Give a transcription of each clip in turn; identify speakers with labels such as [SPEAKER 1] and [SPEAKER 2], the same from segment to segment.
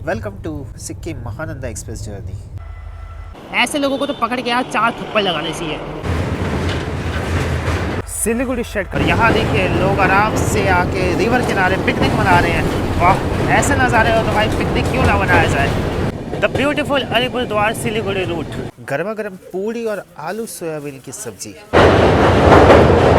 [SPEAKER 1] Welcome to Sikkim Mahananda express journey.
[SPEAKER 2] ऐसे लोगों को तो पकड़ के यार 4 थप्पड़ लगाने चाहिए।
[SPEAKER 1] सिलीगुड़ी शेड पर यहाँ देखिए लोग आराम से आके रिवर किनारे पिकनिक मना रहे हैं। वाह, ऐसे नज़ारे हो तो भाई पिकनिक क्यों ना मनाया जाए। The beautiful Alipurduar Siliguri route, गर्मा गर्म पूड़ी और आलू सोयाबीन की सब्जी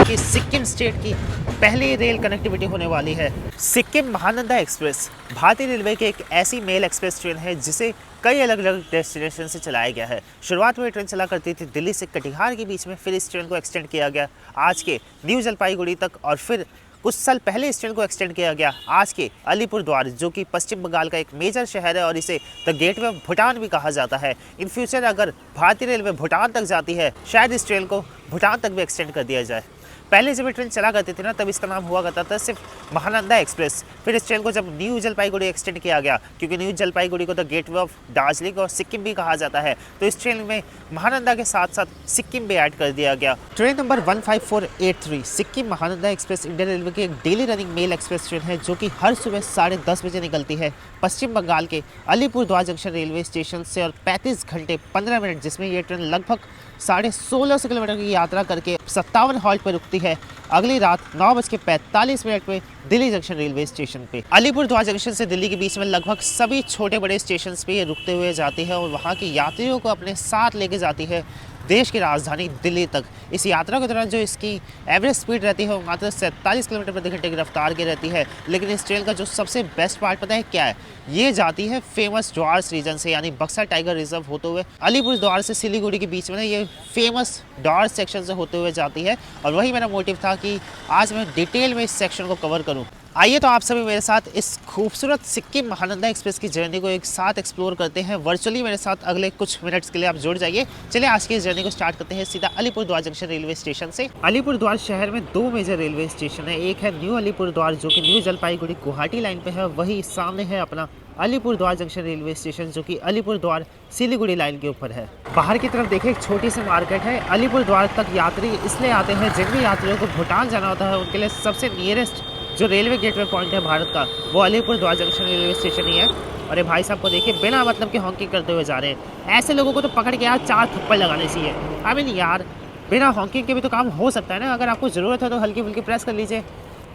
[SPEAKER 1] कि सिक्किम स्टेट की पहली रेल कनेक्टिविटी होने वाली है। सिक्किम महानंदा एक्सप्रेस भारतीय रेलवे की एक ऐसी मेल एक्सप्रेस ट्रेन है जिसे कई अलग अलग डेस्टिनेशन से चलाया गया है। शुरुआत में ये ट्रेन चला करती थी दिल्ली से कटिहार के बीच में, फिर इस ट्रेन को एक्सटेंड किया गया आज के न्यू जलपाईगुड़ी तक, और फिर कुछ साल पहले इस ट्रेन को एक्सटेंड किया गया आज के अलीपुरद्वार, जो कि पश्चिम बंगाल का एक मेजर शहर है और इसे द गेटवे ऑफ भूटान भी कहा जाता है। इन फ्यूचर अगर भारतीय रेलवे भूटान तक जाती है, शायद इस ट्रेन को भूटान तक भी एक्सटेंड कर दिया जाए। पहले जब ये ट्रेन चला करती थी ना, तब इसका नाम हुआ करता था सिर्फ महानंदा एक्सप्रेस। फिर इस ट्रेन को जब न्यू जलपाईगुड़ी एक्सटेंड किया गया, क्योंकि न्यू जलपाईगुड़ी को द गेटवे ऑफ दार्जिलिंग और सिक्किम भी कहा जाता है, तो इस ट्रेन में महानंदा के साथ साथ सिक्किम भी ऐड कर दिया गया। Train number 15483 Sikkim Mahananda express Indian railway की एक daily running mail express train है, जो कि हर सुबह 10:30 बजे निकलती है पश्चिम बंगाल के अलीपुरद्वार जंक्शन रेलवे स्टेशन से, और 35 घंटे 15 मिनट, जिसमें ये ट्रेन लगभग 1650 किलोमीटर की यात्रा करके 57 हॉल्ट पर रुकती है। अगली रात 9:45 पे दिल्ली जंक्शन रेलवे स्टेशन पे। अलीपुरद्वार जंक्शन से दिल्ली के बीच में लगभग सभी छोटे बड़े स्टेशन पे ये रुकते हुए जाती है और वहाँ के यात्रियों को अपने साथ लेके जाती है देश की राजधानी दिल्ली तक। इस यात्रा के दौरान जो इसकी एवरेज स्पीड रहती है वो मात्र 47 किलोमीटर प्रति घंटे की रफ्तार की रहती है। लेकिन इस ट्रेन का जो सबसे बेस्ट पार्ट पता है क्या है? ये जाती है फेमस डॉर्स रीजन से, यानी बक्सर टाइगर रिजर्व होते हुए अलीपुरद्वार से सिलीगुड़ी के बीच में ना, ये फेमस डॉर्स सेक्शन से होते हुए जाती है। और वही मेरा मोटिव था कि आज मैं डिटेल में इस सेक्शन को कवर करूँ। आइए तो आप सभी मेरे साथ इस खूबसूरत सिक्किम महानंदा एक्सप्रेस की जर्नी को एक साथ एक्सप्लोर करते हैं। वर्चुअली मेरे साथ अगले कुछ मिनट्स के लिए आप जुड़ जाइए। चलिए आज की इस जर्नी को स्टार्ट करते हैं सीधा अलीपुरद्वार जंक्शन रेलवे स्टेशन से। अलीपुरद्वार शहर में 2 मेजर रेलवे स्टेशन है। एक है न्यू अलीपुरद्वार, जो कि न्यू जलपाईगुड़ी गुवाहाटी लाइन पे है। वही सामने है अपना अलीपुरद्वार जंक्शन रेलवे स्टेशन, जो कि अलीपुरद्वार सिलीगुड़ी लाइन के ऊपर है। बाहर की तरफ देखिए एक छोटी सी मार्केट है। अलीपुरद्वार तक यात्री इसलिए आते हैं, जिन भी यात्रियों को भूटान जाना होता है उनके लिए सबसे नियरेस्ट जो रेलवे गेटवे पॉइंट है भारत का, वो अलीपुरद्वार जंक्शन रेलवे स्टेशन ही है। अरे भाई साहब को देखिए बिना मतलब के हॉकिंग करते हुए जा रहे हैं। ऐसे लोगों को तो पकड़ के यार 4 थप्पड़ लगाने चाहिए। आई मीन यार, बिना हॉकिंग के भी तो काम हो सकता है ना। अगर आपको ज़रूरत है तो हल्की फुल्की प्रेस कर लीजिए।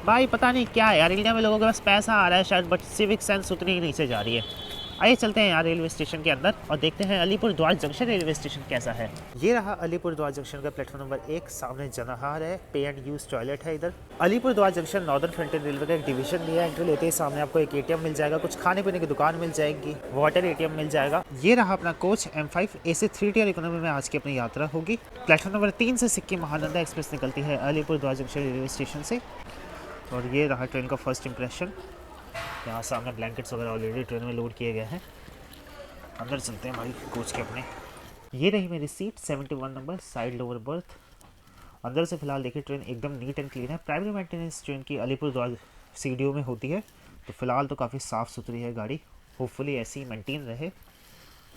[SPEAKER 1] भाई पता नहीं क्या है यार, इंडिया में लोगों के पास पैसा आ रहा है शायद, बट सिविक सेंस उतनी ही नीचे जा रही है। आइए चलते हैं यार रेलवे स्टेशन के अंदर और देखते हैं अलीपुरद्वार जंक्शन रेलवे स्टेशन कैसा है। ये रहा अलीपुरद्वार जंक्शन का प्लेटफॉर्म नंबर 1। सामने जनाहार है, पे एंड यूज टॉयलेट है इधर। Alipurduar junction northern frontier railway का एक डिवीजन दिया है। एंट्री लेते ही सामने आपको एक एटीएम मिल जाएगा, कुछ खाने पीने की दुकान मिल जाएगी, वाटर एटीएम मिल जाएगा। ये रहा अपना coach M5 AC 3 tier economy में आज की अपनी यात्रा होगी। प्लेटफॉर्म नंबर 3 से सिक्किम महानंदा एक्सप्रेस निकलती है अलीपुरद्वार जंक्शन रेलवे स्टेशन से। और ये रहा ट्रेन का फर्स्ट इंप्रेशन। यहाँ सामने ब्लैंकेट्स वगैरह ऑलरेडी ट्रेन में लोड किए गए हैं। अंदर चलते हैं भाई कोच के अपने। ये रही मेरी seat 71 number, side lower berth. अंदर से फिलहाल देखिए ट्रेन एकदम नीट एंड क्लीन है। प्राइमरी मेंटेनेंस ट्रेन की अलीपुरद्वार CDO में होती है, तो फिलहाल तो काफ़ी साफ़ सुथरी है गाड़ी। होपफुली ऐसी ही मेंटेन रहे।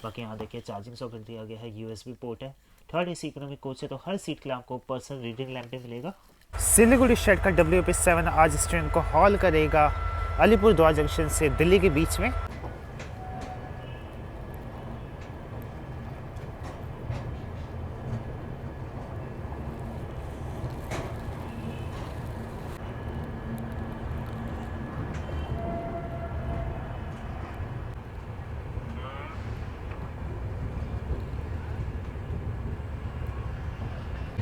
[SPEAKER 1] बाकी यहाँ देखिए चार्जिंग सॉकेट दिया गया है, USB पोर्ट है। 3rd AC इकोनॉमी कोच है, तो हर सीट के लिए आपको पर्सनल रीडिंग लैंप भी मिलेगा। सिलीगुड़ी शेड का WP7 आज इस ट्रेन को हॉल करेगा अलीपुरद्वार जंक्शन से दिल्ली के बीच में।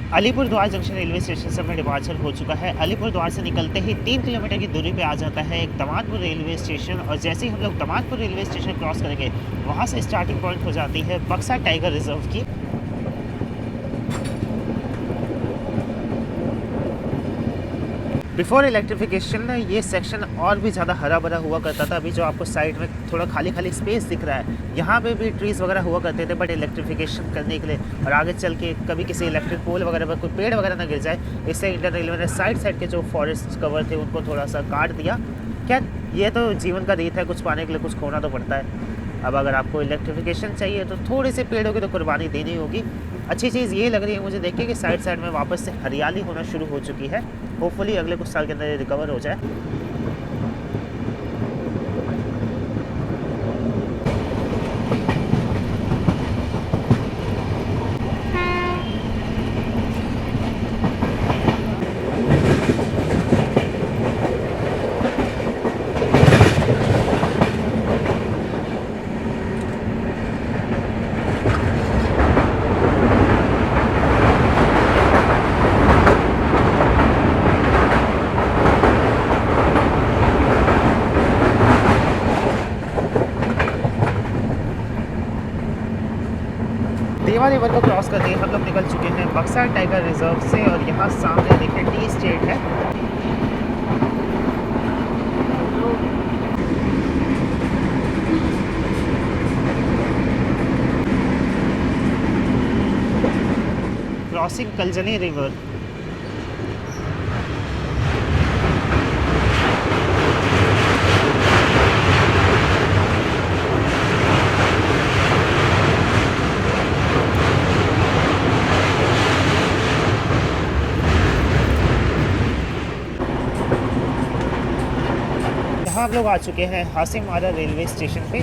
[SPEAKER 1] अलीपुरद्वार जंक्शन रेलवे स्टेशन से अपना डिपार्चर हो चुका है। अलीपुरद्वार से निकलते ही 3 किलोमीटर की दूरी पे आ जाता है एक दमादपुर रेलवे स्टेशन, और जैसे ही हम लोग दमादपुर रेलवे स्टेशन क्रॉस करेंगे, वहाँ से स्टार्टिंग पॉइंट हो जाती है बक्सर टाइगर रिजर्व की। बिफोर इलेक्ट्रिफिकेशन ना ये सेक्शन और भी ज़्यादा हरा भरा हुआ करता था। अभी जो आपको साइड में थोड़ा खाली खाली स्पेस दिख रहा है, यहाँ पे भी ट्रीज़ वगैरह हुआ करते थे, बट इलेक्ट्रिफिकेशन करने के लिए और आगे चल के कभी किसी इलेक्ट्रिक पोल वगैरह पर कोई पेड़ वगैरह ना गिर जाए, इससे इंडियन रेलवे ने साइड के जो फॉरेस्ट कवर थे उनको थोड़ा सा काट दिया। क्या ये तो जीवन का रीत है, कुछ पाने के लिए कुछ खोना तो पड़ता है। अब अगर आपको इलेक्ट्रिफिकेशन चाहिए तो थोड़े से पेड़ों की तो कुर्बानी देनी होगी। अच्छी चीज़ ये लग रही है मुझे देख के कि साइड में वापस से हरियाली होना शुरू हो चुकी है। होपफुली अगले कुछ साल के अंदर ये रिकवर हो जाए। करियावा रिवर को क्रॉस करते हम लोग निकल चुके हैं बक्सर टाइगर रिजर्व से और यहाँ सामने देखिए टी स्टेट है। Crossing Kaljani river. यहाँ हम लोग आ चुके हैं हासीमारा रेलवे स्टेशन पे।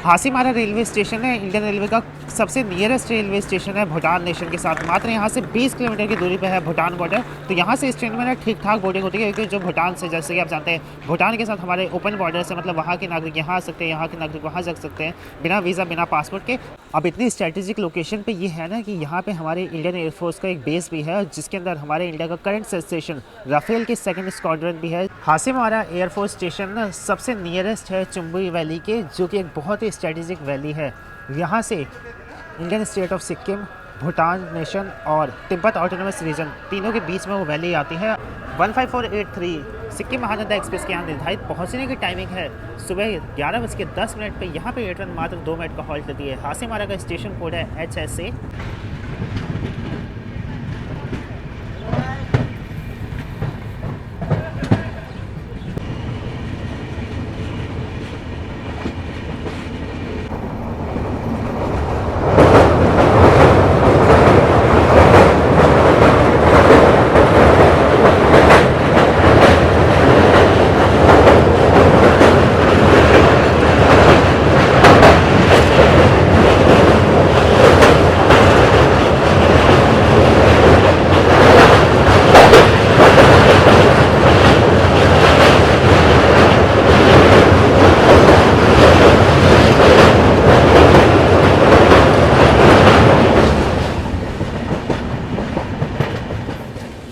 [SPEAKER 1] हासीमारा रेलवे स्टेशन है इंडियन रेलवे का सबसे नियरेस्ट रेलवे स्टेशन है भूटान नेशन के साथ। मात्र यहाँ से 20 किलोमीटर की दूरी पे है भूटान बॉर्डर। तो यहाँ से इस ट्रेन में ना ठीक ठाक बोर्डिंग होती है, क्योंकि जो भूटान से, जैसे कि आप जानते हैं, भूटान के साथ हमारे ओपन बॉर्डर से, मतलब वहाँ के नागरिक यहाँ आ सकते हैं, यहाँ के नागरिक वहाँ जा सकते हैं बिना वीज़ा बिना पासपोर्ट के। अब इतनी स्ट्रेटेजिक लोकेशन पे ये है ना कि यहाँ पे हमारे इंडियन एयरफोर्स का एक बेस भी है, जिसके अंदर हमारे इंडिया का करंट स्टेशन राफेल के 2nd स्क्वाड्रन भी है। हासीमारा एयरफोर्स स्टेशन ना सबसे नियरेस्ट है चुम्बुई वैली के, जो कि एक बहुत ही स्ट्रेटेजिक वैली है। यहाँ से Indian state of Sikkim, Bhutan nation और तिब्बत ऑटोनोमस रीजन तीनों के बीच में वो वैली आती है। 15483 सिक्किम महानंदा एक्सप्रेस के यहाँ निर्धारित पहुँचने की टाइमिंग है सुबह 11:10 पे। यहाँ पे ये ट्रेन मात्र 2 मिनट का हॉल्ट लेती है। हासीमारा का स्टेशन कोड है HSA।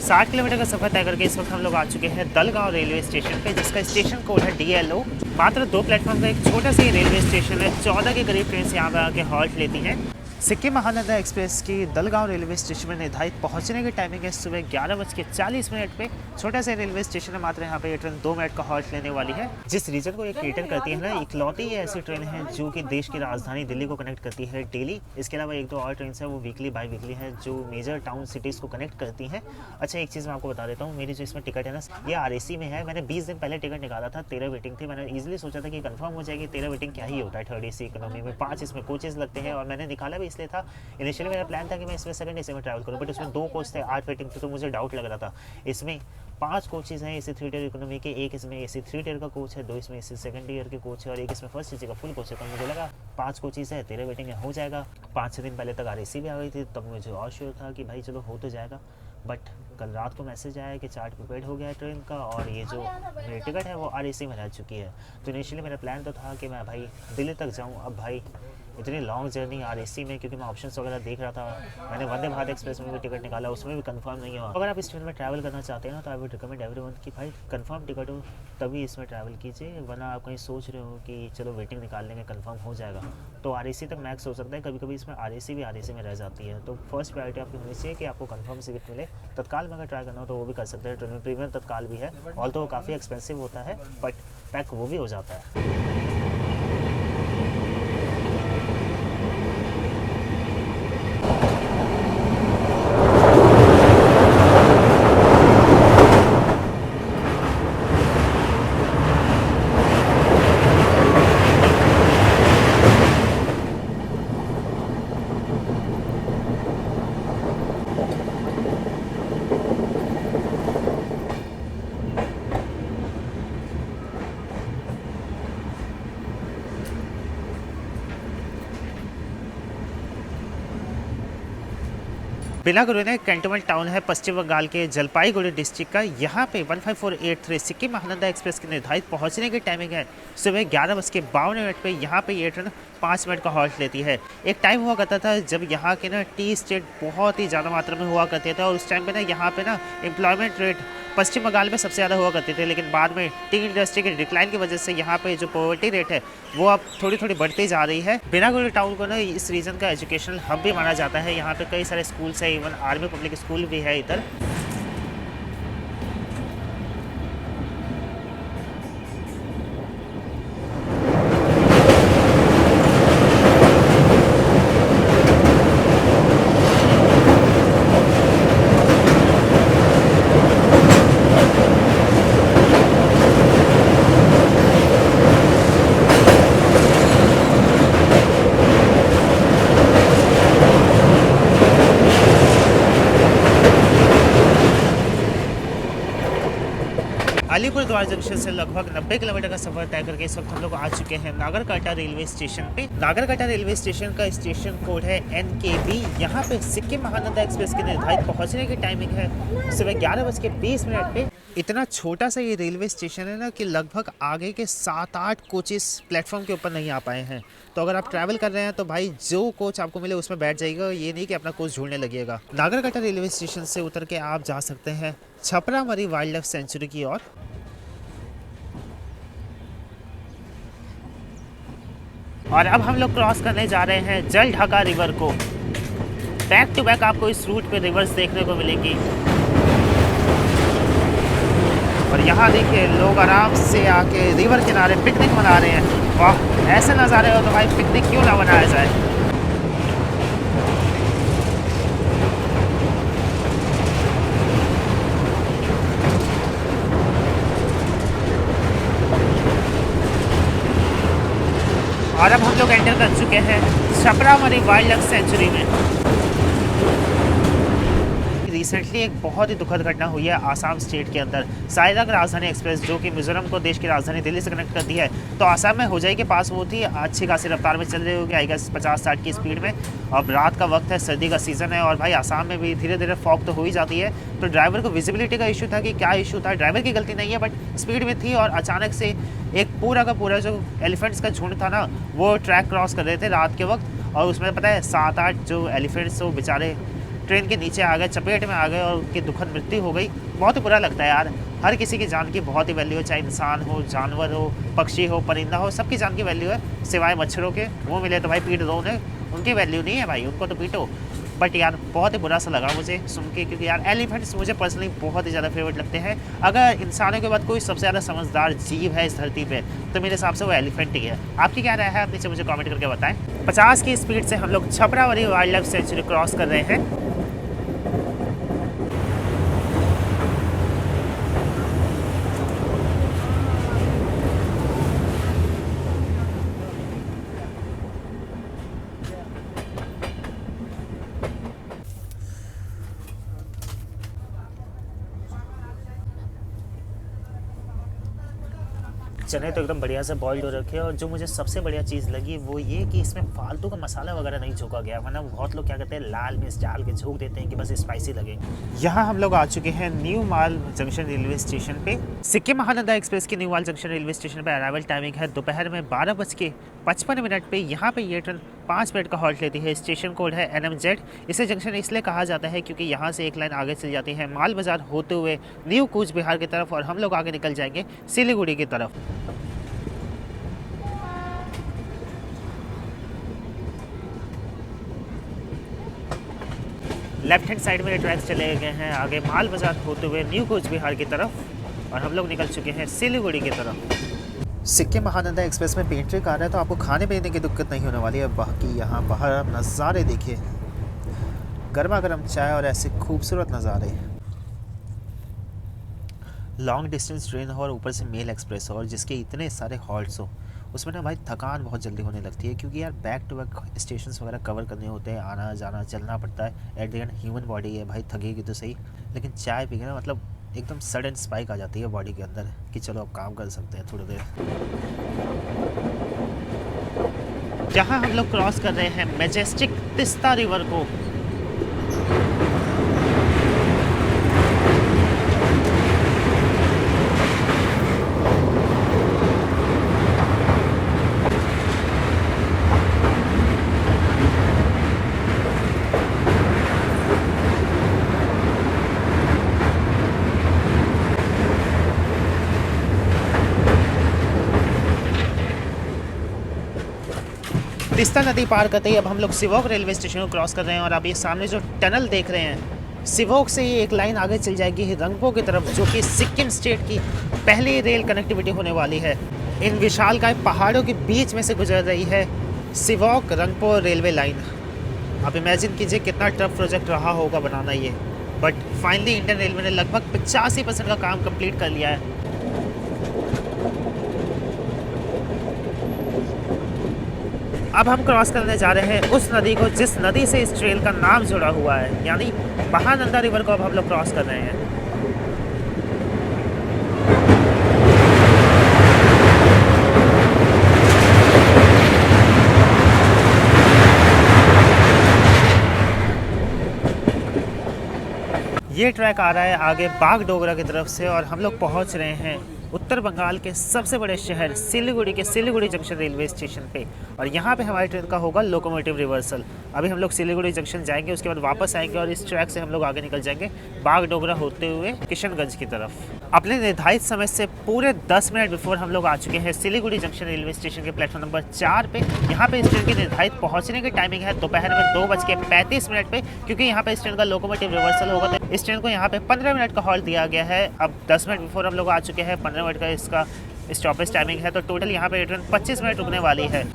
[SPEAKER 1] साठ किलोमीटर का सफर तय करके इस वक्त हम लोग आ चुके हैं दलगांव रेलवे स्टेशन पे, जिसका स्टेशन कोड है DLO। मात्र 2 प्लेटफॉर्म का एक छोटा सा रेलवे स्टेशन है। 14 के करीब ट्रेन यहाँ पे आके हॉल्ट लेती हैं। सिक्किम महानंदा एक्सप्रेस की दलगांव रेलवे स्टेशन में निर्धारित पहुंचने की टाइमिंग है सुबह 11:40 पे। छोटा सा रेलवे स्टेशन है, मात्र यहाँ पे ये ट्रेन 2 मिनट का हॉल्ट लेने वाली है। जिस रीजन को ये केटर करती है ना, इकलौती ये ऐसी ट्रेन है जो कि देश की राजधानी दिल्ली को कनेक्ट करती है डेली। इसके अलावा 1-2 और ट्रेन है वो वीकली बाई वीकली है, जो मेजर टाउन सिटीज़ को कनेक्ट करती हैं। अच्छा, एक चीज़ मैं आपको बता देता हूँ, मेरी जो इसमें टिकट है ना, ये RAC में है। मैंने 20 दिन पहले टिकट निकाला था, 13 वेटिंग थी। मैंने ईजिली सोचा था कि कंफर्म हो जाएगी। 13 वेटिंग क्या ही होता है 3rd AC इकोनॉमी में। 5 इसमें कोचेज़ लगते हैं और मैंने निकाला भी इसलिए था। इनिशियली मेरा प्लान था कि मैं इसमें 2nd AC में ट्रैवल करूँ, बट उसमें 2 कोच थे, 8 वेटिंग थे, तो मुझे डाउट लग रहा था। इसमें 5 कोचेज़ हैं AC 3 टियर इकोनॉमी के, एक इसमें AC 3 टियर का कोच है, 2 इसमें AC 2nd टियर के कोच है और एक इसमें 1st AC का फुल कोच है। तो मुझे लगा 5 कोचेज़ है, 13 वेटिंग है, हो जाएगा। 5-6 दिन पहले तक RAC भी आ गई थी, तब मुझे और श्योर था कि भाई चलो हो तो जाएगा। बट कल रात को मैसेज आया कि चार्ट प्रिपेयर हो गया है ट्रेन का और ये जो मेरी टिकट है वो RAC में रह चुकी है। तो इनिशियली मेरा प्लान तो था कि मैं भाई दिल्ली तक जाऊँ। अब भाई इतनी लॉन्ग जर्नी RAC में, क्योंकि मैं ऑप्शंस वगैरह देख रहा था। मैंने वंदे भारत एक्सप्रेस में भी टिकट निकाला, उसमें भी कंफर्म नहीं हुआ। अगर आप इस ट्रेन में ट्रैवल करना चाहते हैं ना, तो आई वुड रिकमेंड एवरीवन कि भाई कंफर्म टिकट हो तभी इसमें ट्रैवल कीजिए, वरना आप कहीं सोच रहे हो कि चलो वेटिंग निकाल लेंगे कंफर्म हो जाएगा, तो RAC तक मैक्स हो सकता है। कभी कभी इसमें RAC भी RAC में रह जाती है। तो फर्स्ट प्रायोरिटी आपकी होनी चाहिए कि आपको कंफर्म टिकट मिले। तत्काल में अगर ट्राई करना हो तो वो भी कर सकते हैं। ट्रेन में प्रीमियम तत्काल भी है, ऑल तो वो काफ़ी एक्सपेंसिव होता है, बट पैक वो भी हो जाता है। बिलागुरु ने कैंटोनमेंट टाउन है पश्चिम बंगाल के जलपाईगुड़ी डिस्ट्रिक्ट का। यहाँ पे 15483 सिक्किम महानंदा एक्सप्रेस की निर्धारित पहुँचने की टाइमिंग है सुबह 11:52 पे। यहाँ पे ये ट्रेन 5 मिनट का हॉल्ट लेती है। एक टाइम हुआ करता था जब यहाँ के ना टी स्टेट बहुत ही ज़्यादा मात्रा में हुआ करते थे और उस टाइम पे ना यहाँ पे ना एम्प्लॉयमेंट रेट पश्चिम बंगाल में सबसे ज़्यादा हुआ करते थे, लेकिन बाद में टी इंडस्ट्री के डिक्लाइन की वजह से यहाँ पे जो पॉवर्टी रेट है वो अब थोड़ी थोड़ी बढ़ती जा रही है। बिनागुड़ी टाउन को ना इस रीजन का एजुकेशनल हब भी माना जाता है। यहाँ पे कई सारे स्कूल्स है, इवन आर्मी पब्लिक स्कूल भी है इधर। अलीपुरद्वार जंक्शन से लगभग 90 किलोमीटर का सफर तय करके इस वक्त हम लोग आ चुके हैं नागरकाटा रेलवे स्टेशन पे। नागरकाटा रेलवे स्टेशन का स्टेशन कोड है NKB। यहाँ पे सिक्किम महानंदा एक्सप्रेस की निर्धारित पहुँचने की टाइमिंग है सुबह 11:20 पे। इतना छोटा सा ये रेलवे स्टेशन है ना कि लगभग आगे के 7-8 कोचेस प्लेटफॉर्म के ऊपर नहीं आ पाए हैं। तो अगर आप ट्रैवल कर रहे हैं तो भाई जो कोच आपको मिले उसमें बैठ जाइएगा, ये नहीं कि अपना कोच ढूंढने लगिएगा। नागरकाटा रेलवे स्टेशन से उतर के आप जा सकते हैं छपरा मरी वाइल्ड लाइफ सेंचुरी की ओर। और अब हम लोग क्रॉस करने जा रहे हैं जल ढाका रिवर को। बैक टू बैक आपको इस रूट पे रिवर्स देखने को मिलेगी। और यहाँ देखिए लोग आराम से आके रिवर किनारे पिकनिक मना रहे हैं। वाह, ऐसे नज़ारे हो तो भाई पिकनिक क्यों ना मनाया जाए। और अब हम लोग एंटर कर चुके हैं छपरा मरी वाइल्ड लाइफ सेंचुरी में। रिसेंटली एक बहुत ही दुखद घटना हुई है आसाम स्टेट के अंदर। साइलंग राजधानी एक्सप्रेस जो कि मिजोरम को देश की राजधानी दिल्ली से कनेक्ट करती है, तो आसाम में होजाई के पास वो थी, अच्छी खासी रफ्तार में चल रही होगी, आई गेस 50-60 की स्पीड में। अब रात का वक्त है, सर्दी का सीज़न है और भाई आसाम में भी धीरे धीरे फॉग तो हो ही जाती है। तो ड्राइवर को विजिबिलिटी का इशू था कि क्या इशू था, ड्राइवर की गलती नहीं है बट स्पीड में थी और अचानक से एक पूरा का पूरा जो एलिफेंट्स का झुंड था ना वो ट्रैक क्रॉस कर रहे थे रात के वक्त। और उसमें पता है 7-8 जो एलिफेंट्स वो बेचारे ट्रेन के नीचे आ गए, चपेट में आ गए और उनकी दुखद मृत्यु हो गई। बहुत ही बुरा लगता है यार। हर किसी की जान की बहुत ही वैल्यू है, चाहे इंसान हो, जानवर हो, पक्षी हो, परिंदा हो, सबकी जान की वैल्यू है सिवाय मच्छरों के। वो मिले तो भाई पीट दो उन्हें, उनकी वैल्यू नहीं है भाई, उनको तो पीटो। बट यार बहुत ही बुरा सा लगा मुझे सुन के, क्योंकि यार एलिफेंट्स मुझे पर्सनली बहुत ही ज़्यादा फेवरेट लगते हैं। अगर इंसानों के बाद कोई सबसे ज़्यादा समझदार जीव है इस धरती पे तो मेरे हिसाब से वो एलिफेंट ही है। आपकी क्या राय है, आप नीचे मुझे कमेंट करके बताएं। 50 की स्पीड से हम लोग छपरा मरी वाइल्ड लाइफ सेंचुरी क्रॉस कर रहे हैं। चने तो एकदम बढ़िया से बॉइल्ड हो रखे हैं और जो मुझे सबसे बढ़िया चीज़ लगी वो ये कि इसमें फालतू का मसाला वगैरह नहीं झोंका गया, वरना बहुत लोग क्या कहते हैं लाल मिर्च डाल के झोंक देते हैं कि बस स्पाइसी लगे। यहाँ हम लोग आ चुके हैं न्यू माल जंक्शन रेलवे स्टेशन पे। सिक्किम महानंदा एक्सप्रेस की न्यू माल जंक्शन रेलवे स्टेशन पर अराइवल टाइमिंग है दोपहर में 12:55 पे। यहाँ पे ये ट्रेन 5 मिनट का हॉल्ट लेती है। स्टेशन कोड है NMZ। इसे जंक्शन इसलिए कहा जाता है क्योंकि यहाँ से एक लाइन आगे चल जाती है माल बाजार होते हुए न्यू कूच बिहार की तरफ और हम लोग आगे निकल जाएंगे सिलीगुड़ी की तरफ। लेफ्ट हैंड साइड में ट्रैक्स चले गए हैं आगे माल बाजार होते हुए न्यू कूच बिहार की तरफ और हम लोग निकल चुके हैं सिलीगुड़ी की तरफ। सिक्किम महानंदा एक्सप्रेस में पेंट्री कार है तो आपको खाने पीने की दिक्कत नहीं होने वाली है। बाकी यहाँ बाहर आप नज़ारे देखिए, गर्मा गर्म चाय और ऐसे खूबसूरत नज़ारे। लॉन्ग डिस्टेंस ट्रेन हो और ऊपर से मेल एक्सप्रेस हो और जिसके इतने सारे हॉल्ट्स हो, उसमें ना भाई थकान बहुत जल्दी होने लगती है क्योंकि यार बैक टू बैक स्टेशन वगैरह कवर करने होते हैं, आना जाना चलना पड़ता है। At the end human body है भाई, थकेगी तो सही, लेकिन चाय पी के ना मतलब एकदम सडन स्पाइक आ जाती है बॉडी के अंदर कि चलो अब काम कर सकते हैं थोड़ी देर। जहाँ हम लोग क्रॉस कर रहे हैं मैजेस्टिक तिस्ता रिवर को। तीस्ता नदी पार करते ही अब हम लोग सिवोक रेलवे स्टेशन को क्रॉस कर रहे हैं और अब ये सामने जो टनल देख रहे हैं, सिवोक से ही एक लाइन आगे चल जाएगी रंगपो की तरफ, जो कि सिक्किम स्टेट की पहली रेल कनेक्टिविटी होने वाली है। इन विशालकाय पहाड़ों के बीच में से गुजर रही है सिवोक रंगपो रेलवे लाइन। आप इमेजिन कीजिए कितना टफ प्रोजेक्ट रहा होगा बनाना ये, बट फाइनली इंडियन रेलवे ने लगभग 85% का काम कंप्लीट कर लिया है। अब हम क्रॉस करने जा रहे हैं उस नदी को जिस नदी से इस ट्रेल का नाम जुड़ा हुआ है, यानी महानंदा रिवर को अब हम लोग क्रॉस कर रहे हैं। ये ट्रैक आ रहा है आगे बागडोगरा की तरफ से और हम लोग पहुंच रहे हैं उत्तर बंगाल के सबसे बड़े शहर सिलीगुड़ी के सिलीगुड़ी जंक्शन रेलवे स्टेशन पे। और यहाँ पे हमारी ट्रेन का होगा लोकोमोटिव रिवर्सल। अभी हम लोग सिलीगुड़ी जंक्शन जाएंगे, उसके बाद वापस आएंगे और इस ट्रैक से हम लोग आगे निकल जाएंगे बागडोगरा होते हुए किशनगंज की तरफ। अपने निर्धारित समय से पूरे 10 मिनट बिफोर हम लोग आ चुके हैं सिलीगुड़ी जंक्शन रेलवे स्टेशन के प्लेटफॉर्म नंबर 4 पे। यहाँ पे इस ट्रेन की निर्धारित पहुँचने की टाइमिंग है दोपहर में 2:35 पे, क्योंकि यहाँ पे इस ट्रेन का लोकोमोटिव रिवर्सल होगा तो इस ट्रेन को यहाँ पे 15 मिनट का हॉल्ट दिया गया है। अब 10 मिनट बिफोर हम लोग आ चुके हैं, 15 मिनट का इसका स्टॉपेज टाइमिंग है, तो टोटल यहाँ पे ट्रेन 25 मिनट रुकने वाली है।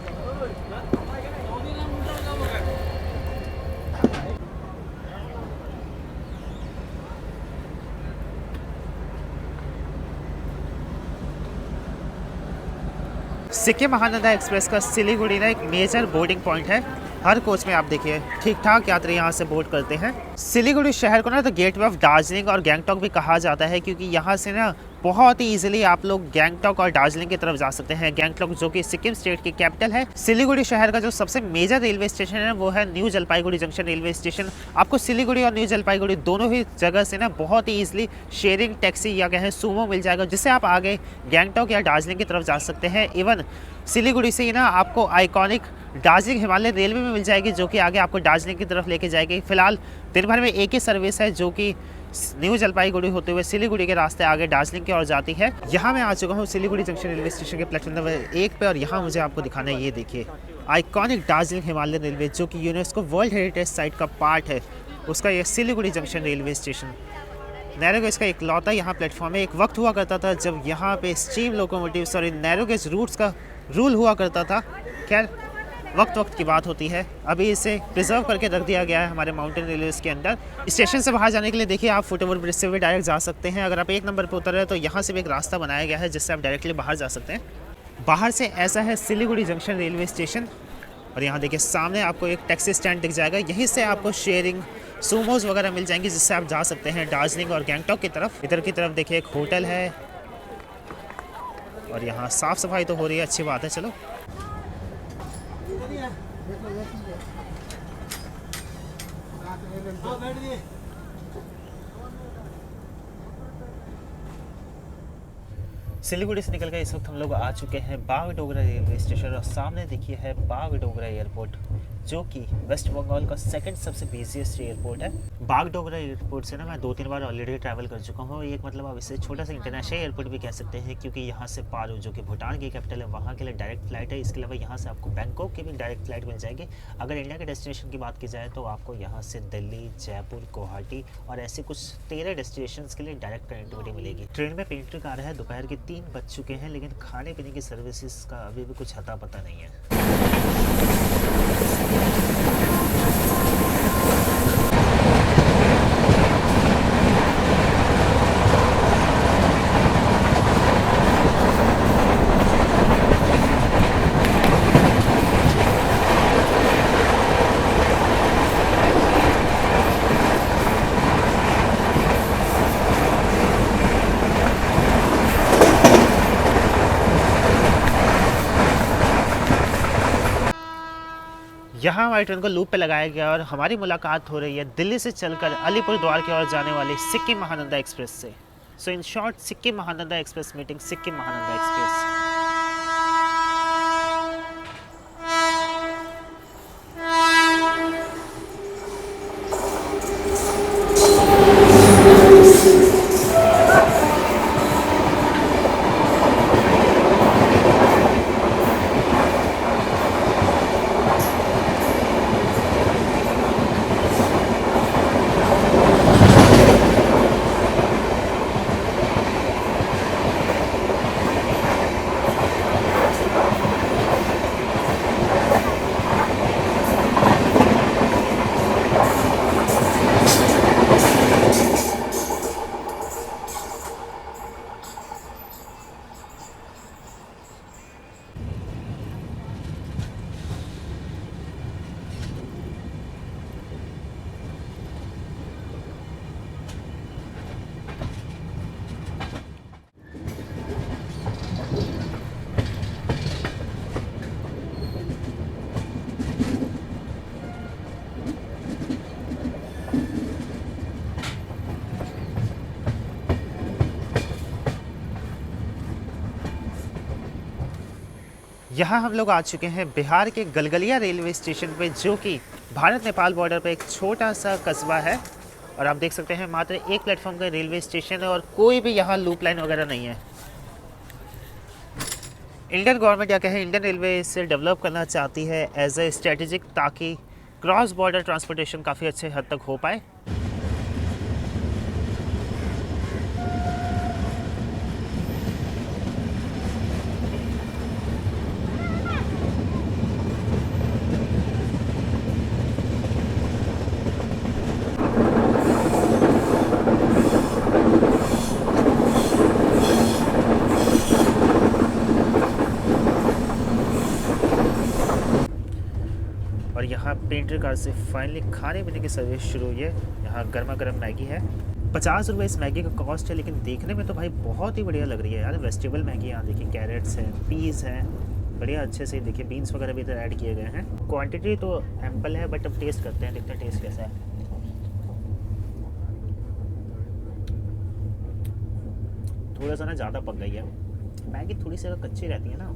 [SPEAKER 1] सिक्किम महानंदा एक्सप्रेस का सिलीगुड़ी ना एक मेजर बोर्डिंग पॉइंट है। हर कोच में आप देखिए ठीक ठाक यात्री यहाँ से बोर्ड करते हैं। सिलीगुड़ी शहर को ना तो गेटवे ऑफ दार्जिलिंग और गैंगटॉक भी कहा जाता है, क्योंकि यहाँ से ना बहुत ही इजीली आप लोग गैंगटॉक और दार्जिलिंग की तरफ जा सकते हैं। गैंगटॉक जो कि सिक्किम स्टेट की कैपिटल है। सिलीगुड़ी शहर का जो सबसे मेजर रेलवे स्टेशन है वो है new Jalpaiguri junction railway station. आपको सिलीगुड़ी और न्यू जलपाईगुड़ी दोनों ही जगह से ना बहुत ही ईजिली शेयरिंग टैक्सी या कहें सूमो मिल जाएगा, जिससे आप आगे गैंगटॉक या दार्जिलिंग की तरफ जा सकते हैं। इवन सिलीगुड़ी से ही ना आपको आइकॉनिक दार्जिलिंग हिमालय रेलवे में मिल जाएगी, जो कि आगे आपको दार्जिलिंग की तरफ लेके जाएगी। फिलहाल दिन भर में एक ही सर्विस है जो कि न्यू जलपाईगुड़ी होते हुए सिलीगुड़ी के रास्ते आगे दार्जिलिंग की ओर जाती है। यहाँ मैं आ चुका हूँ सिलीगुड़ी जंक्शन रेलवे स्टेशन के प्लेटफॉर्म नंबर 1 पे और यहाँ मुझे आपको दिखाना है, ये देखिए आइकॉनिक दार्जिलिंग हिमालय रेलवे, जो कि यूनेस्को वर्ल्ड हेरिटेज साइट का पार्ट है, उसका ये Siliguri junction railway station. Narrow gauge का इकलौता यहाँ प्लेटफॉर्म है। एक वक्त हुआ करता था जब यहाँ पे स्टीम लोकोमोटिव्स और नैरोगेज रूट्स का रूल हुआ करता था। खैर वक्त की बात होती है, अभी इसे प्रिजर्व करके रख दिया गया है हमारे माउंटेन रेलवेज के अंदर। स्टेशन से बाहर जाने के लिए देखिए आप फुट ओवर ब्रिज से भी डायरेक्ट जा सकते हैं। अगर आप 1 नंबर पर उतर रहे हैं तो यहाँ से भी एक रास्ता बनाया गया है जिससे आप डायरेक्टली बाहर जा सकते हैं। बाहर से ऐसा है सिलीगुड़ी जंक्शन रेलवे स्टेशन। और यहाँ देखिए सामने आपको एक टैक्सी स्टैंड दिख जाएगा, यहीं से आपको शेयरिंग सूमोज वगैरह मिल जाएंगी, जिससे आप जा सकते हैं दार्जिलिंग और गैंगटॉक की तरफ। इधर की तरफ देखिए एक होटल है और यहाँ साफ़ सफाई तो हो रही है, अच्छी बात है। चलो सिलीगुड़ी से निकलकर इस वक्त हम लोग आ चुके हैं बागडोगरा रेलवे स्टेशन और सामने देखिए है बागडोगरा एयरपोर्ट, जो कि वेस्ट बंगाल का सेकंड सबसे बिजीएस्ट एयरपोर्ट है। बागडोगरा एयरपोर्ट से ना मैं 2-3 बार ऑलरेडी ट्रैवल कर चुका हूँ। एक मतलब आप इसे छोटा सा इंटरनेशनल एयरपोर्ट भी कह सकते हैं, क्योंकि यहाँ से पारो जो कि भूटान की कैपिटल है वहाँ के लिए डायरेक्ट फ्लाइट है। इसके अलावा यहाँ से आपको बैंकॉक की भी डायरेक्ट फ्लाइट मिल जाएगी। अगर इंडिया के डेस्टिनेशन की बात की जाए तो आपको यहाँ से दिल्ली, जयपुर, गुवाहाटी और ऐसे कुछ 13 डेस्टिनेशन के लिए डायरेक्ट कनेक्टिविटी मिलेगी। ट्रेन में पेंट्रिक आ रहा है, दोपहर के 3 बज चुके हैं, लेकिन खाने पीने की सर्विसेज का अभी भी कुछ अता पता नहीं है। यहाँ हमारी ट्रेन को लूप पे लगाया गया और हमारी मुलाकात हो रही है दिल्ली से चलकर अलीपुर द्वार की ओर जाने वाली सिक्किम महानंदा एक्सप्रेस से। So in short, Sikkim Mahananda express meeting Sikkim Mahananda express. यहाँ हम लोग आ चुके हैं बिहार के गलगलिया रेलवे स्टेशन पे, जो कि भारत नेपाल बॉर्डर पे एक छोटा सा कस्बा है। और आप देख सकते हैं मात्र एक प्लेटफॉर्म का रेलवे स्टेशन है और कोई भी यहाँ लूप लाइन वगैरह नहीं है। इंडियन गवर्नमेंट या कहें इंडियन रेलवे इसे डेवलप करना चाहती है एज ए स्ट्रेटेजिक, ताकि क्रॉस बॉर्डर ट्रांसपोर्टेशन काफ़ी अच्छे हद तक हो पाए। और यहाँ पेंटर कार से फाइनली खाने पीने की सर्विस शुरू हुई है। यहाँ गर्मा गर्म मैगी है, 50 रुपये इस मैगी का कॉस्ट है, लेकिन देखने में तो भाई बहुत ही बढ़िया लग रही है यार। वेजिटेबल मैगी, यहाँ देखिए कैरेट्स हैं, पीस हैं, बढ़िया अच्छे से देखिए बीन्स वगैरह भी इधर ऐड किए गए हैं। क्वांटिटी तो एम्पल है, बट अब टेस्ट करते हैं, देखते हैं टेस्ट कैसा है। थोड़ा सा ना ज़्यादा पक गई है मैगी, थोड़ी सी अगर कच्ची रहती है ना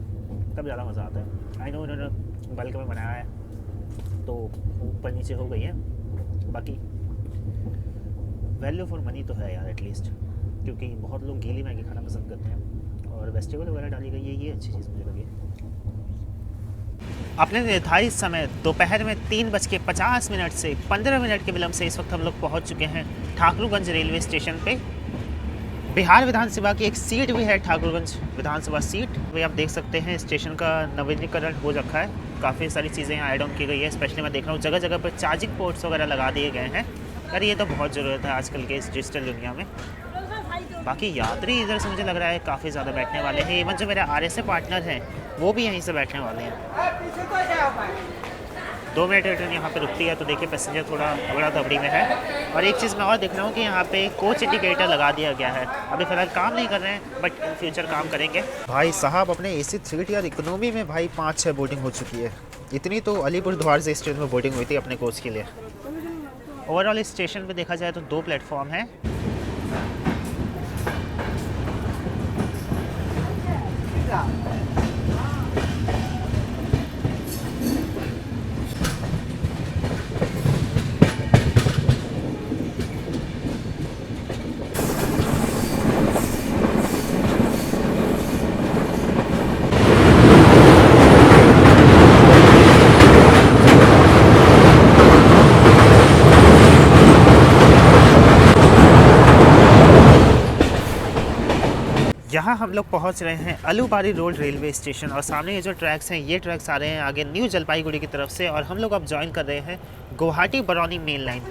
[SPEAKER 1] तब ज़्यादा मज़ा आता है। आई नो इन्होंने बल्क में बनाया है तो ऊपर नीचे हो गई है, बाकी वैल्यू फॉर मनी तो है यार एटलीस्ट, क्योंकि बहुत लोग गीली मैगी खाना पसंद करते हैं और वेजिटेबल वगैरह डाली गई है, ये अच्छी चीज़ मुझे लगी। अपने निर्धारित समय दोपहर में 3:50 से 15 मिनट के विलम्ब से इस वक्त हम लोग पहुंच चुके हैं ठाकुरगंज रेलवे स्टेशन पे। बिहार विधानसभा की एक सीट भी है, ठाकुरगंज विधानसभा सीट। वही आप देख सकते हैं स्टेशन का नवीनीकरण हो रखा है, काफ़ी सारी चीज़ें यहाँ ऐड ऑन की गई है। स्पेशली मैं देख रहा हूँ जगह जगह पर चार्जिंग पोर्ट्स वगैरह लगा दिए गए हैं। यार ये तो बहुत ज़रूरत है आजकल के इस डिजिटल दुनिया में। बाकी यात्री इधर से मुझे लग रहा है काफ़ी ज़्यादा बैठने वाले हैं। इवन जो मेरे RSA पार्टनर हैं वो भी यहीं से बैठने वाले हैं। 2 मिनट ट्रेन यहाँ पे रुकती है तो देखिए पैसेंजर थोड़ा अबड़ा तबड़ी में है। और एक चीज़ मैं और देख रहा हूँ कि यहाँ पे कोच इंडिकेटर लगा दिया गया है। अभी फ़िलहाल काम नहीं कर रहे हैं, बट इन फ्यूचर काम करेंगे। भाई साहब अपने AC 3 टियर इकोनॉमी में भाई 5-6 बोर्डिंग हो चुकी है। इतनी तो अलीपुर द्वार से स्टेशन में बोर्डिंग हुई थी अपने कोच के लिए। ओवरऑल इस स्टेशन पर देखा जाए तो 2 प्लेटफॉर्म है। यहाँ हम लोग पहुँच रहे हैं अलूबारी रोड रेलवे स्टेशन और सामने ये जो ट्रैक्स हैं ये ट्रैक्स आ रहे हैं आगे न्यू जलपाईगुड़ी की तरफ से। और हम लोग अब ज्वाइन कर रहे हैं गुवाहाटी बरौनी मेन लाइन।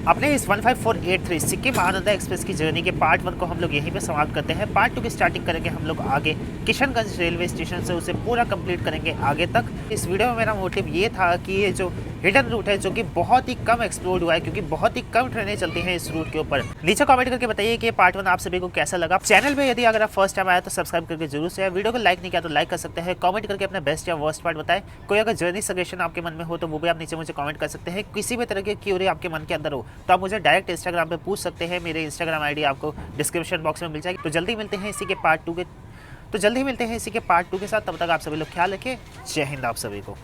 [SPEAKER 1] अपने इस 15483 सिक्किम महानंदा एक्सप्रेस की जर्नी के पार्ट 1 को हम लोग यहीं पे समाप्त करते हैं। पार्ट 2 की स्टार्टिंग करेंगे हम लोग आगे किशनगंज रेलवे स्टेशन से, उसे पूरा कंप्लीट करेंगे आगे तक। इस वीडियो में मेरा मोटिव ये था कि ये जो हिडन रूट है जो कि बहुत ही कम एक्सप्लोर हुआ है, क्योंकि बहुत ही कम ट्रेनें चलती हैं इस रूट के ऊपर। नीचे कमेंट करके बताइए कि पार्ट 1 आप सभी को कैसा लगा। चैनल पे यदि अगर आप फर्स्ट टाइम आया तो सब्सक्राइब करके जरूर से। वीडियो को लाइक नहीं किया तो लाइक कर सकते हैं। कमेंट करके अपना बेस्ट या वर्स्ट पार्ट बताएं। कोई अगर जर्नी सजेशन आपके मन में हो तो वो भी आप नीचे मुझे कमेंट कर सकते हैं। किसी भी तरह की क्यूरी आपके मन के अंदर हो तो आप मुझे डायरेक्ट इंस्टाग्राम पे पूछ सकते हैं। मेरे इंस्टाग्राम ID आपको डिस्क्रिप्शन बॉक्स में मिल जाएगी। तो जल्दी मिलते हैं इसी के पार्ट 2 के साथ। तब तक आप सभी लोग ख्याल रखें। जय हिंद आप सभी को।